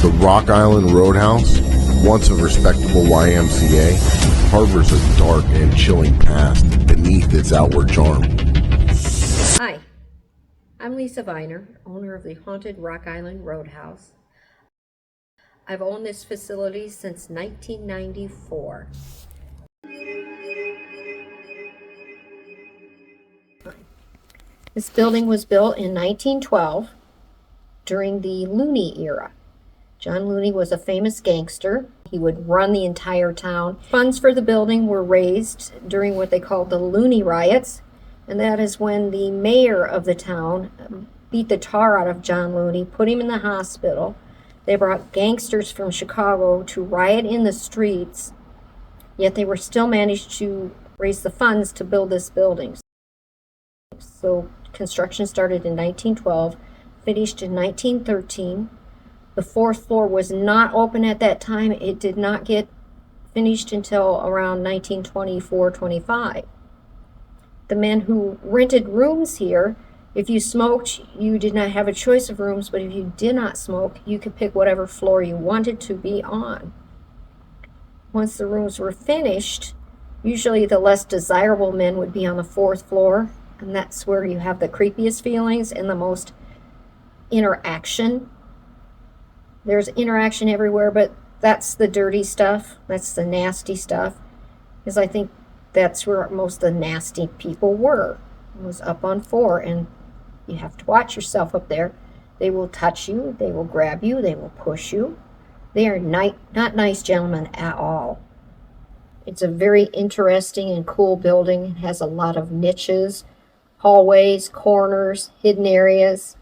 The Rock Island Roadhouse, once a respectable YMCA, harbors a dark and chilling past beneath its outward charm. Hi, I'm Lisa Viner, owner of the haunted Rock Island Roadhouse. I've owned this facility since 1994. This building was built in 1912 during the Looney era. John Looney was a famous gangster. He would run the entire town. Funds for the building were raised during what they called the Looney riots, and that is when the mayor of the town beat the tar out of John Looney, put him in the hospital. They brought gangsters from Chicago to riot in the streets, yet they were still managed to raise the funds to build this building. So construction started in 1912, finished in 1913. The fourth floor was not open at that time. It did not get finished until around 1924-25. The men who rented rooms here, if you smoked, you did not have a choice of rooms, but if you did not smoke, you could pick whatever floor you wanted to be on. Once the rooms were finished, usually the less desirable men would be on the fourth floor, and that's where you have the creepiest feelings and the most interaction. There's interaction everywhere, but that's the dirty stuff. That's the nasty stuff. Because I think that's where most of the nasty people were. It was up on 4, and you have to watch yourself up there. They will touch you. They will grab you. They will push you. They are not nice gentlemen at all. It's a very interesting and cool building. It has a lot of niches, hallways, corners, hidden areas.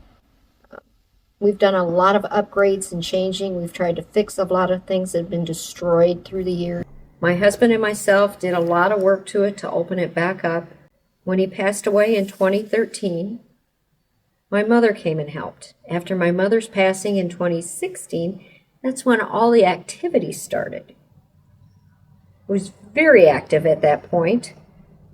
We've done a lot of upgrades and changing. We've tried to fix a lot of things that have been destroyed through the years. My husband and myself did a lot of work to it to open it back up. When he passed away in 2013, my mother came and helped. After my mother's passing in 2016, that's when all the activity started. It was very active at that point,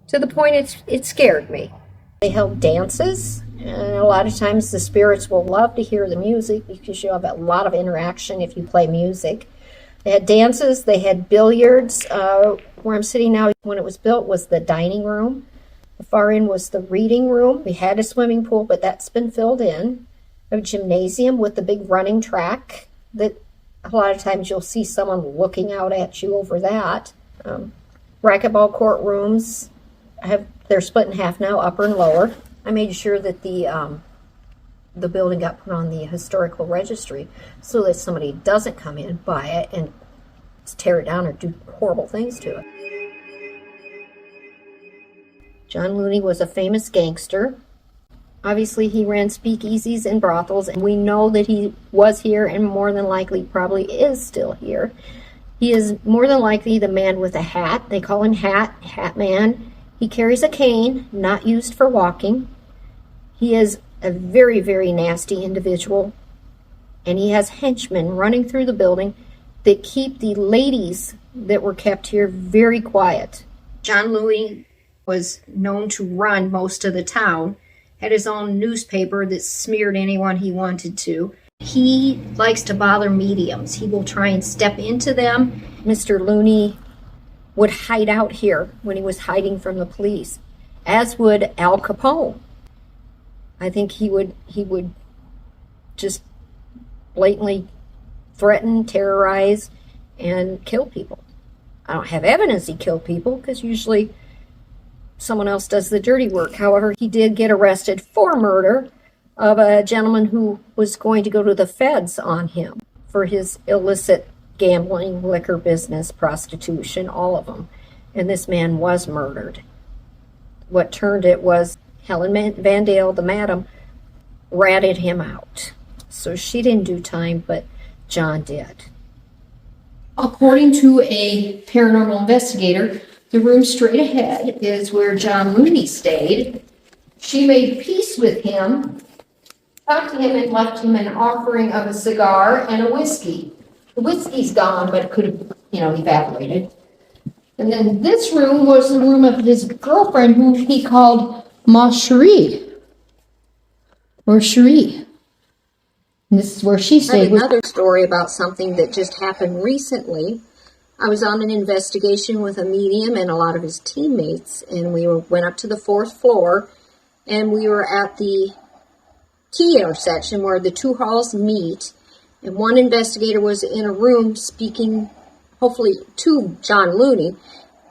to the point it scared me. They held dances, and a lot of times the spirits will love to hear the music because you have a lot of interaction if you play music. They had dances, they had billiards. Where I'm sitting now, when it was built, was the dining room. The far end was the reading room. We had a swimming pool, but that's been filled in. A gymnasium with the big running track that a lot of times you'll see someone looking out at you over that. Racquetball court rooms. They're split in half now, upper and lower. I made sure that the building got put on the historical registry so that somebody doesn't come in, buy it, and tear it down or do horrible things to it. John Looney was a famous gangster. Obviously, he ran speakeasies and brothels, and we know that he was here and more than likely probably is still here. He is more than likely the man with a hat. They call him Hat Man. He carries a cane, not used for walking. He is a very, very nasty individual, and he has henchmen running through the building that keep the ladies that were kept here very quiet. John Looney was known to run most of the town, had his own newspaper that smeared anyone he wanted to. He likes to bother mediums. He will try and step into them. Mr. Looney would hide out here when he was hiding from the police, as would Al Capone. I think he would just blatantly threaten, terrorize, and kill people. I don't have evidence he killed people because usually someone else does the dirty work. However, he did get arrested for murder of a gentleman who was going to go to the feds on him for his illicit gambling, liquor business, prostitution, all of them. And this man was murdered. What turned it was Helen Van Dale, the madam, ratted him out. So she didn't do time, but John did. According to a paranormal investigator, the room straight ahead is where John Looney stayed. She made peace with him, talked to him, and left him an offering of a cigar and a whiskey. The whiskey's gone, but it could have, evaporated. And then this room was the room of his girlfriend, who he called Ma Cherie, or Cherie. This is where she stayed. Another story about something that just happened recently. I was on an investigation with a medium and a lot of his teammates, and we went up to the 4th floor, and we were at the key intersection where the two halls meet, and one investigator was in a room speaking, hopefully, to John Looney,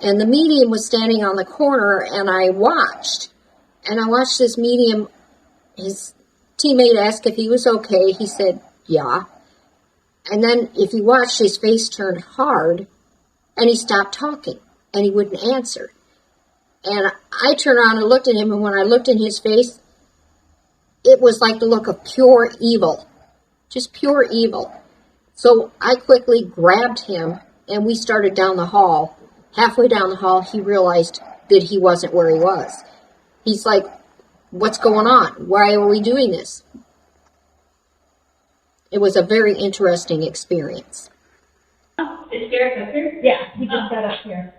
and the medium was standing on the corner, and I watched this medium. His teammate asked if he was okay. He said, yeah. And then if you watched, his face turned hard, and he stopped talking, and he wouldn't answer. And I turned around and looked at him, and when I looked in his face, it was like the look of pure evil. Just pure evil. So I quickly grabbed him, and we started down the hall. Halfway down the hall, he realized that he wasn't where he was. He's like, what's going on? Why are we doing this? It was a very interesting experience. Oh, is Derek up here? Yeah, he just got up here.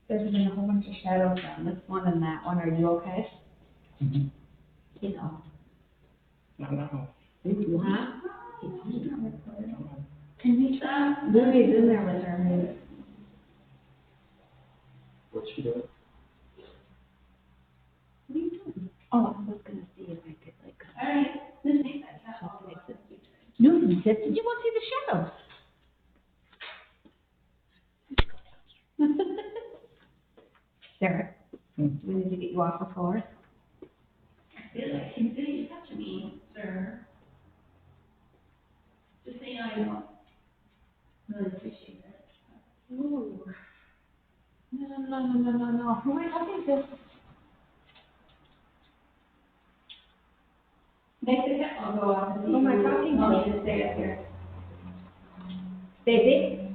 There's been a whole bunch of shadows on this one and that one. Are you okay? Mhm. You know. No. Huh? Can we stop? Lucy's in there with her music. What's she doing? What are you doing? Oh, I was gonna see if I could like. All right, Lucy. Newton said, "Did you want to see the shadows?" Sarah, do we need to get you off the floor? I feel like you touch me, sir. Just so you know, I don't really appreciate it. Ooh. No. Who am I talking to? Make the cat all go off. Who am I talking to? I'll just stay up here. Baby?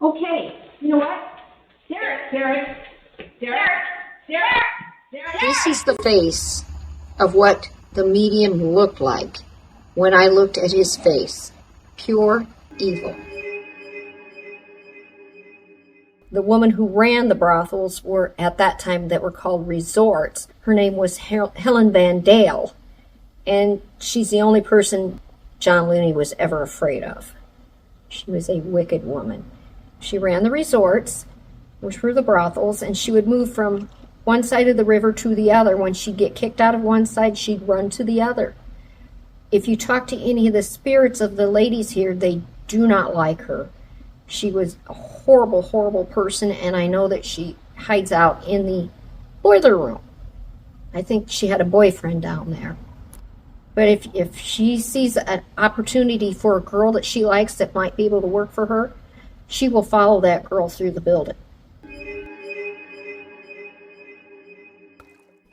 Okay, you know what? Derek. This is the face of what the medium looked like when I looked at his face. Pure evil. The woman who ran the brothels were, at that time, that were called resorts. Her name was Helen Van Dale, and she's the only person John Looney was ever afraid of. She was a wicked woman. She ran the resorts, which were the brothels, and she would move from one side of the river to the other. When she'd get kicked out of one side, she'd run to the other. If you talk to any of the spirits of the ladies here, they do not like her. She was a horrible, horrible person, and I know that she hides out in the boiler room. I think she had a boyfriend down there. But if she sees an opportunity for a girl that she likes that might be able to work for her, she will follow that girl through the building.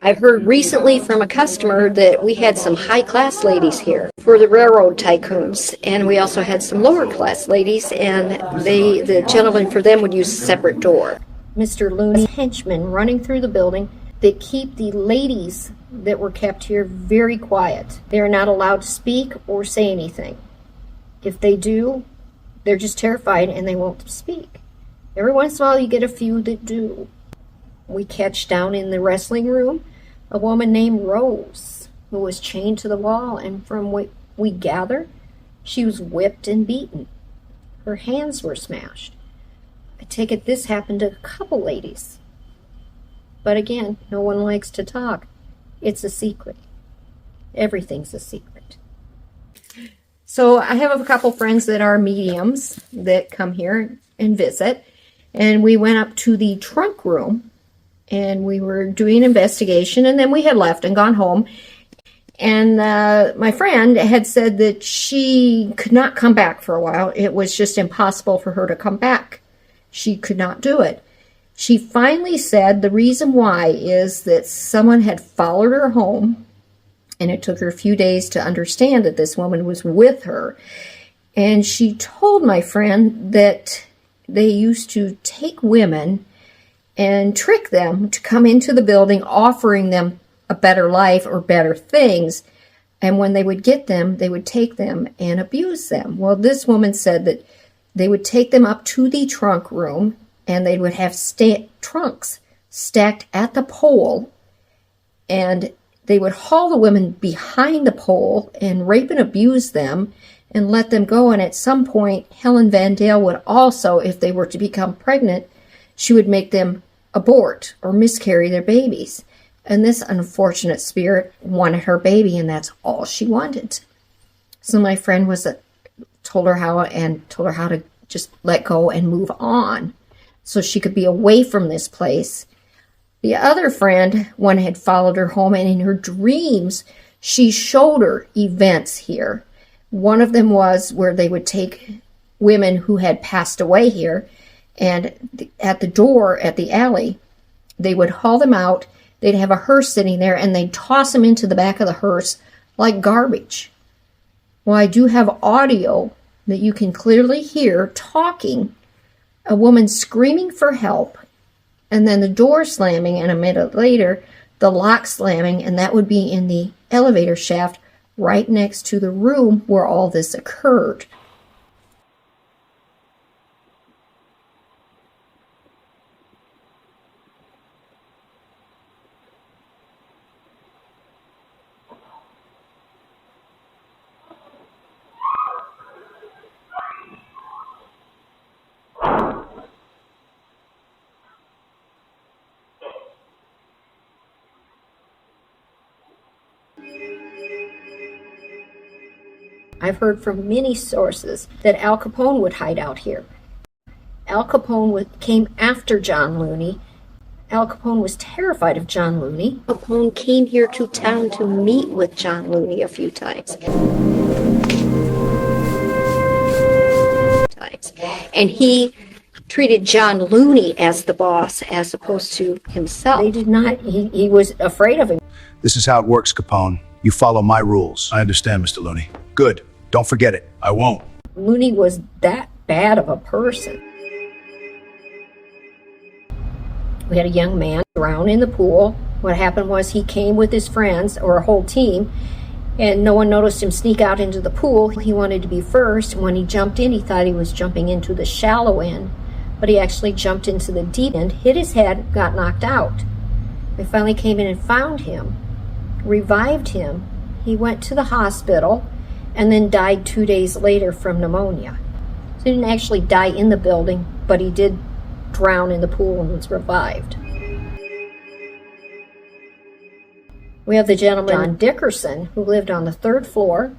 I've heard recently from a customer that we had some high-class ladies here for the railroad tycoons, and we also had some lower-class ladies, and the gentleman for them would use a separate door. Mr. Looney's henchmen running through the building that keep the ladies that were kept here very quiet. They are not allowed to speak or say anything. If they do, they're just terrified and they won't speak. Every once in a while you get a few that do. We catch down in the wrestling room a woman named Rose who was chained to the wall, and from what we gather, she was whipped and beaten. Her hands were smashed. I take it this happened to a couple ladies. But again, no one likes to talk. It's a secret. Everything's a secret. So I have a couple friends that are mediums that come here and visit. And we went up to the trunk room and we were doing an investigation, and then we had left and gone home. And my friend had said that she could not come back for a while. It was just impossible for her to come back. She could not do it. She finally said the reason why is that someone had followed her home, and it took her a few days to understand that this woman was with her. And she told my friend that they used to take women and trick them to come into the building, offering them a better life or better things. And when they would get them, they would take them and abuse them. Well, this woman said that they would take them up to the trunk room, and they would have trunks stacked at the pole, and They would haul the women behind the pole and rape and abuse them and let them go. And at some point, Helen Van Dale would also, if they were to become pregnant, she would make them abort or miscarry their babies. And this unfortunate spirit wanted her baby, and that's all she wanted. So my friend told her how to just let go and move on so she could be away from this place. The other friend, one had followed her home, and in her dreams, she showed her events here. One of them was where they would take women who had passed away here, and at the door at the alley, they would haul them out. They'd have a hearse sitting there, and they'd toss them into the back of the hearse like garbage. Well, I do have audio that you can clearly hear talking, a woman screaming for help, and then the door slamming, and a minute later, the lock slamming, and that would be in the elevator shaft right next to the room where all this occurred. I've heard from many sources that Al Capone would hide out here. Al Capone came after John Looney. Al Capone was terrified of John Looney. Capone came here to town to meet with John Looney a few times. And he treated John Looney as the boss as opposed to himself. They did not, he was afraid of him. This is how it works, Capone. You follow my rules. I understand, Mr. Looney. Good. Don't forget it. I won't. Looney was that bad of a person. We had a young man drown in the pool. What happened was he came with his friends, or a whole team, and no one noticed him sneak out into the pool. He wanted to be first. When he jumped in, he thought he was jumping into the shallow end, but he actually jumped into the deep end, hit his head, got knocked out. They finally came in and found him, revived him. He went to the hospital and then died 2 days later from pneumonia. So he didn't actually die in the building, but he did drown in the pool and was revived. We have the gentleman, John Dickerson, who lived on the 3rd floor,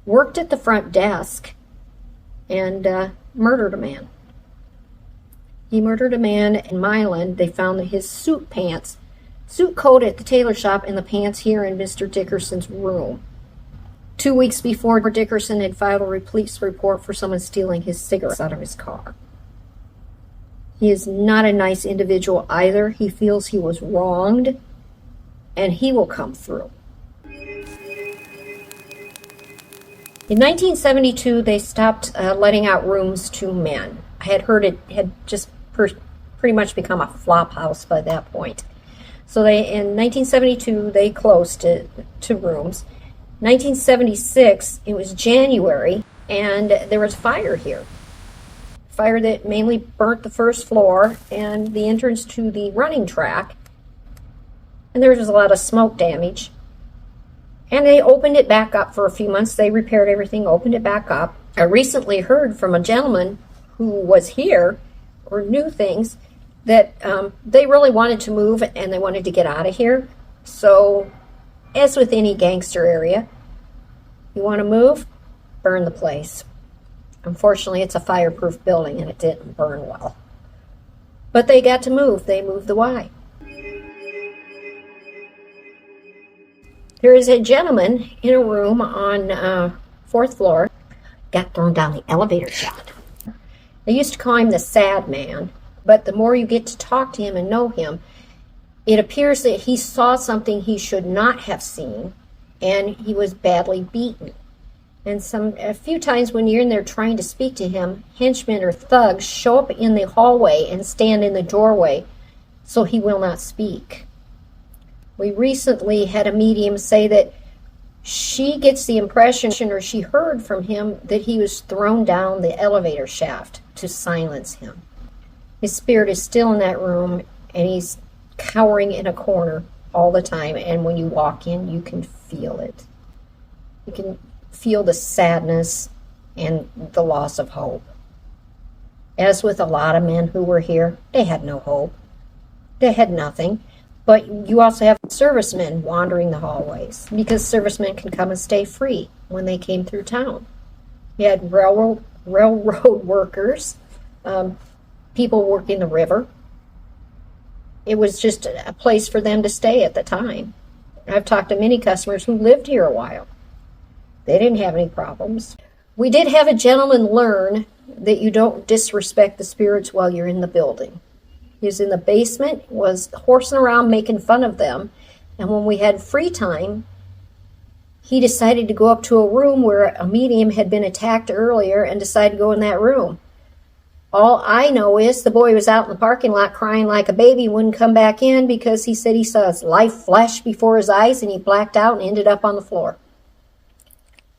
worked at the front desk, and murdered a man. He murdered a man in Milan. They found his suit coat at the tailor shop, and the pants here in Mr. Dickerson's room. 2 weeks before, Dickerson had filed a police report for someone stealing his cigarettes out of his car. He is not a nice individual either. He feels he was wronged, and he will come through. In 1972, they stopped letting out rooms to men. I had heard it had just pretty much become a flop house by that point. So in 1972, they closed to rooms. 1976, it was January, and there was fire here. Fire that mainly burnt the 1st floor and the entrance to the running track. And there was a lot of smoke damage. And they opened it back up for a few months. They repaired everything, opened it back up. I recently heard from a gentleman who was here, or knew things, that they really wanted to move and they wanted to get out of here. So, as with any gangster area, you want to move, burn the place. Unfortunately, it's a fireproof building and it didn't burn well. But they got to move. They moved the Y. There is a gentleman in a room on 4th floor, got thrown down the elevator shaft. They used to call him the sad man, but the more you get to talk to him and know him, it appears that he saw something he should not have seen, and he was badly beaten. And a few times when you're in there trying to speak to him, henchmen or thugs show up in the hallway and stand in the doorway so he will not speak. We recently had a medium say that she gets the impression, or she heard from him, that he was thrown down the elevator shaft to silence him. His spirit is still in that room, and he's cowering in a corner, all the time, and when you walk in, you can feel it. You can feel the sadness and the loss of hope. As with a lot of men who were here, they had no hope. They had nothing. But you also have servicemen wandering the hallways, because servicemen can come and stay free when they came through town. You had railroad workers, people working the river. It was just a place for them to stay at the time. I've talked to many customers who lived here a while. They didn't have any problems. We did have a gentleman learn that you don't disrespect the spirits while you're in the building. He was in the basement, was horsing around making fun of them, and when we had free time, he decided to go up to a room where a medium had been attacked earlier and decided to go in that room. All I know is the boy was out in the parking lot crying like a baby, wouldn't come back in because he said he saw his life flash before his eyes and he blacked out and ended up on the floor.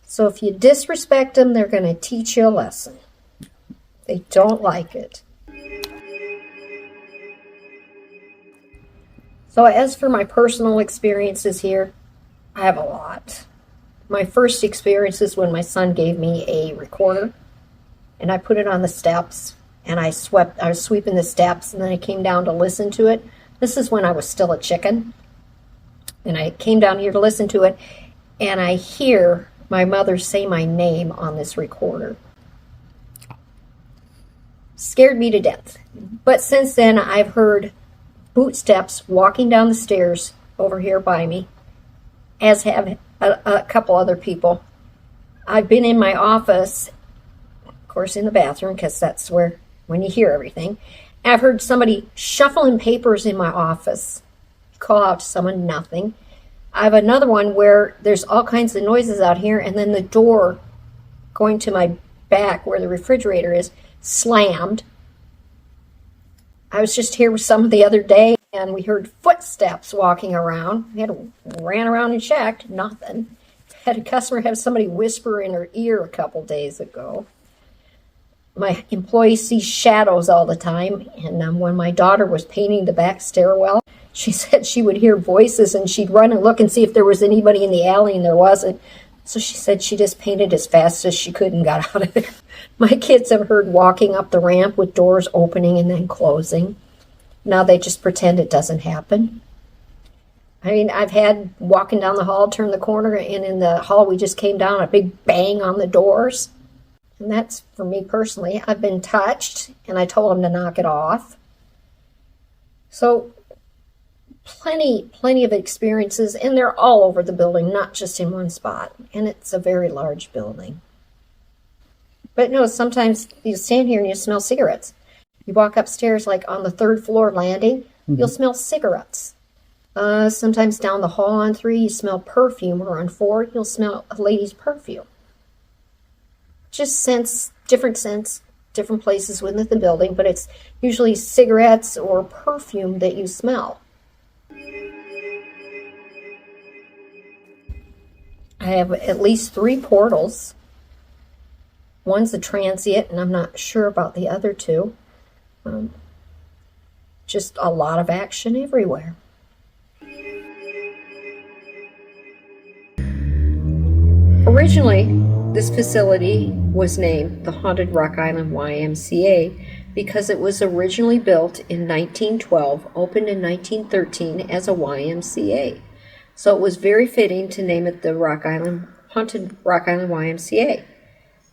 So if you disrespect them, they're going to teach you a lesson. They don't like it. So as for my personal experiences here, I have a lot. My first experience is when my son gave me a recorder, and I put it on the steps, and I was sweeping the steps, and then I came down to listen to it. This is when I was still a chicken, and I came down here to listen to it, and I hear my mother say my name on this recorder. Scared me to death. But since then, I've heard footsteps walking down the stairs over here by me, as have a couple other people. I've been in my office, of course in the bathroom, because that's when you hear everything. I've heard somebody shuffling papers in my office. Call out to someone, nothing. I have another one where there's all kinds of noises out here, and then the door going to my back where the refrigerator is slammed. I was just here with someone the other day, and we heard footsteps walking around. We ran around and checked, nothing. Had a customer have somebody whisper in her ear a couple days ago. My employee sees shadows all the time, and when my daughter was painting the back stairwell, she said she would hear voices, and she'd run and look and see if there was anybody in the alley, and there wasn't. So she said she just painted as fast as she could and got out of there. My kids have heard walking up the ramp with doors opening and then closing. Now they just pretend it doesn't happen. I mean, I've had walking down the hall, turn the corner, and in the hall we just came down, a big bang on the doors. And that's, for me personally, I've been touched, and I told them to knock it off. So plenty of experiences, and they're all over the building, not just in one spot. And it's a very large building. But no, sometimes you stand here and you smell cigarettes. You walk upstairs, like on the 3rd floor landing, you'll smell cigarettes. Sometimes down the hall on 3, you smell perfume, or on 4, you'll smell a lady's perfume. Just different scents, different places within the building, but it's usually cigarettes or perfume that you smell. I have at least 3 portals. One's a transient, and I'm not sure about the other 2. Just a lot of action everywhere. Originally, this facility was named the Haunted Rock Island Y.M.C.A. because it was originally built in 1912, opened in 1913 as a YMCA. So it was very fitting to name it the Haunted Rock Island Y.M.C.A.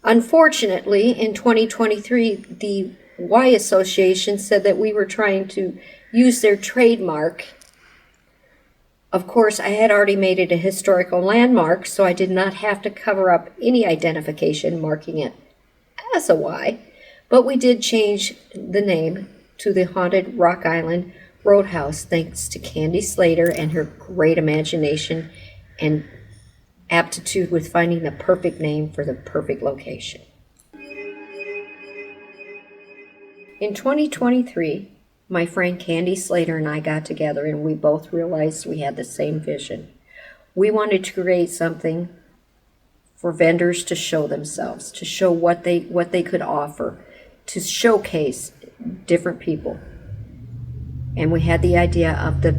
Unfortunately, in 2023, the Y Association said that we were trying to use their trademark. Of course, I had already made it a historical landmark, so I did not have to cover up any identification marking it as a Y. But we did change the name to the Haunted Rock Island Roadhouse, thanks to Candy Slater and her great imagination and aptitude with finding the perfect name for the perfect location. In 2023, my friend Candy Slater and I got together, and we both realized we had the same vision. We wanted to create something for vendors to show themselves, to show what they could offer, to showcase different people. and we had the idea of the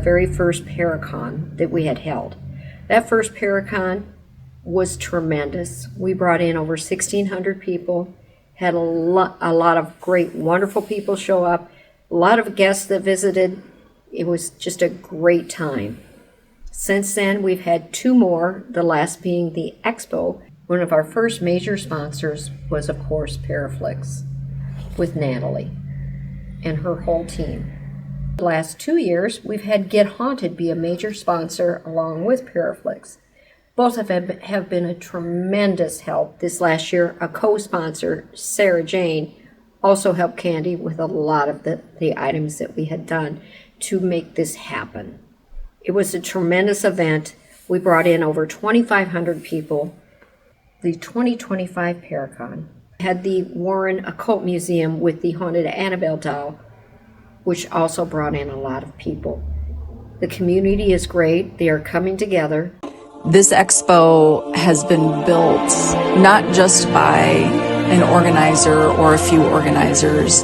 very first Paracon that we had held. That first Paracon was tremendous. We brought in over 1,600 people, had a lot of great, wonderful people show up, a lot of guests that visited. It was just a great time. Since then, we've had 2 more, the last being the Expo. One of our first major sponsors was, of course, Paraflix with Natalie and her whole team. The last 2 years, we've had Get Haunted be a major sponsor along with Paraflix. Both of them have been a tremendous help. This last year, a co-sponsor, Sarah Jane, also helped Candy with a lot of the items that we had done to make this happen. It was a tremendous event. We brought in over 2,500 people. The 2025 Paracon had the Warren Occult Museum with the Haunted Annabelle doll, which also brought in a lot of people. The community is great. They are coming together. This expo has been built not just by an organizer or a few organizers.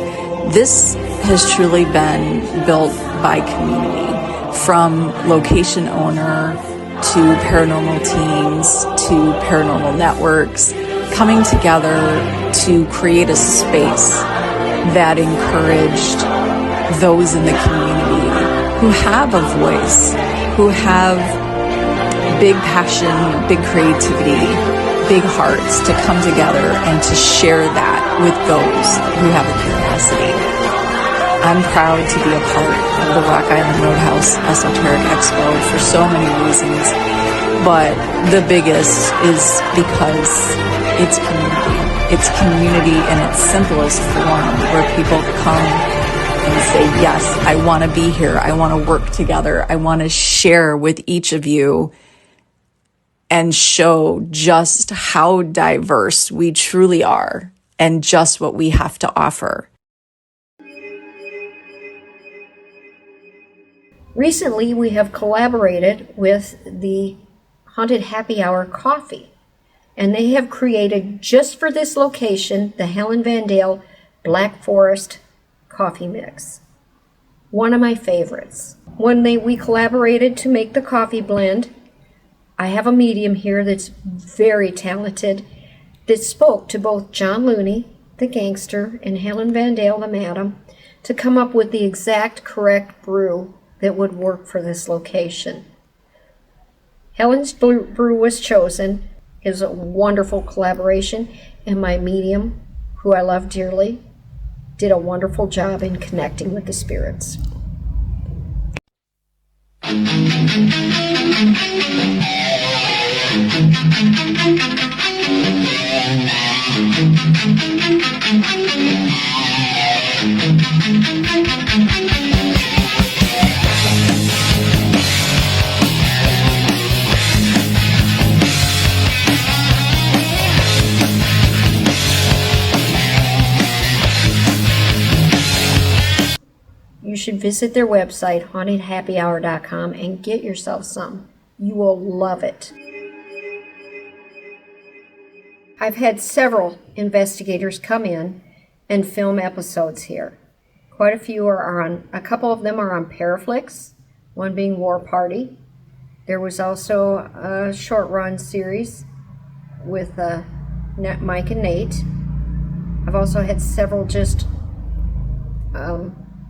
This has truly been built by community, from location owner to paranormal teams to paranormal networks, coming together to create a space that encouraged those in the community who have a voice, who have big passion, big creativity, big hearts, to come together and to share that with those who have a curiosity. I'm proud to be a part of the Rock Island Roadhouse Esoteric Expo for so many reasons, but the biggest is because it's community. It's community in its simplest form, where people come and say, yes, I want to be here. I want to work together. I want to share with each of you and show just how diverse we truly are and just what we have to offer. Recently, we have collaborated with the Haunted Happy Hour Coffee, and they have created, just for this location, the Helen Van Dale Black Forest Coffee Mix. One of my favorites. When we collaborated to make the coffee blend, I have a medium here that's very talented that spoke to both John Looney, the gangster, and Helen Van Dale, the madam, to come up with the exact correct brew that would work for this location. Helen's brew was chosen. It was a wonderful collaboration, and my medium, who I love dearly, did a wonderful job in connecting with the spirits. You should visit their website, hauntedhappyhour.com, and get yourself some. You will love it. I've had several investigators come in and film episodes here. Quite a few are on, a couple of them are on Paraflix, one being War Party. There was also a short run series with Mike and Nate. I've also had several just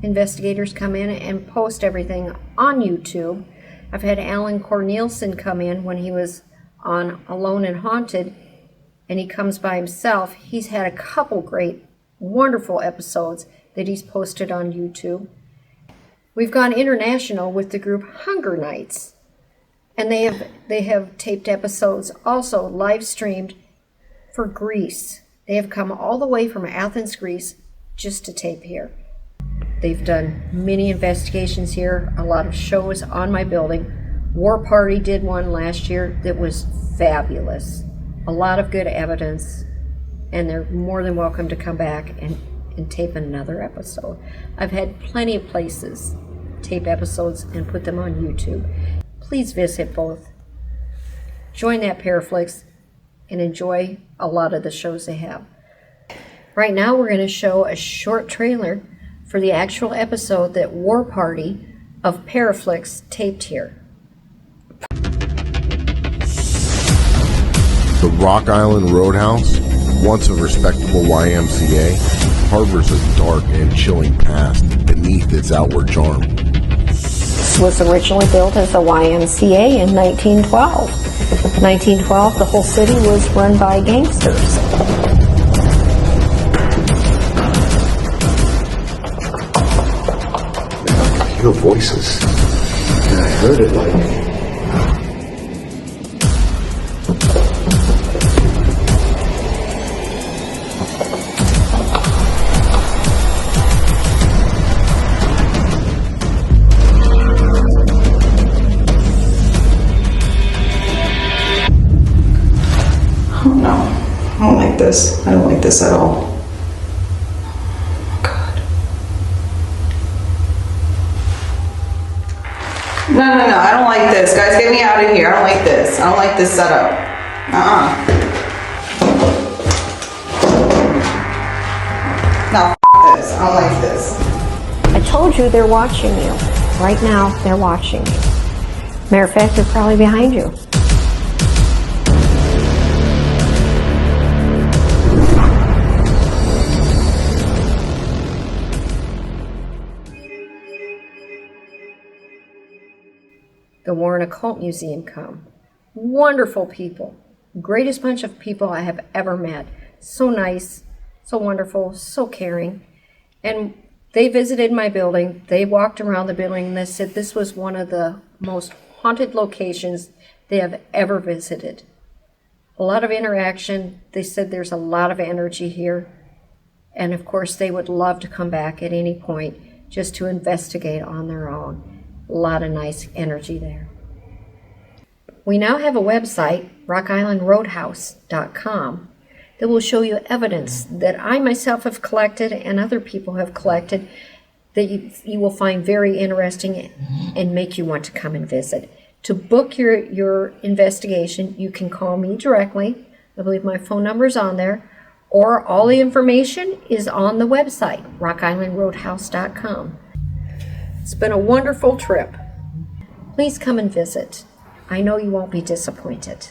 investigators come in and post everything on YouTube. I've had Alan Cornelison come in when he was on Alone and Haunted, and he comes by himself. He's had a couple great, wonderful episodes that he's posted on YouTube. We've gone international with the group Hunger Nights, and they have taped episodes also live streamed for Greece. They have come all the way from Athens, Greece, just to tape here. They've done many investigations here, a lot of shows on my building. War Party did one last year that was fabulous. A lot of good evidence, and they're more than welcome to come back and tape another episode. I've had plenty of places tape episodes and put them on YouTube. Please visit both. Join that Paraflix and enjoy a lot of the shows they have. Right now we're going to show a short trailer for the actual episode that War Party of Paraflix taped here. The Rock Island Roadhouse, once a respectable YMCA, harbors a dark and chilling past beneath its outward charm. This was originally built as a YMCA in 1912. 1912, the whole city was run by gangsters. I could hear voices, and I heard it like... I don't like this. I don't like this at all. God. No, I don't like this. Guys, get me out of here. I don't like this. I don't like this setup. No, this. I don't like this. I told you they're watching you. Right now, they're watching you. Matter of fact, they're probably behind you. The Warren Occult Museum come. Wonderful people. Greatest bunch of people I have ever met. So nice, so wonderful, so caring. And they visited my building. They walked around the building and they said this was one of the most haunted locations they have ever visited. A lot of interaction. They said there's a lot of energy here. And of course, they would love to come back at any point just to investigate on their own. A lot of nice energy there. We now have a website, rockislandroadhouse.com, that will show you evidence that I myself have collected and other people have collected that you will find very interesting and make you want to come and visit. To book your investigation, you can call me directly. I believe my phone number is on there, or all the information is on the website, rockislandroadhouse.com. It's been a wonderful trip. Please come and visit. I know you won't be disappointed.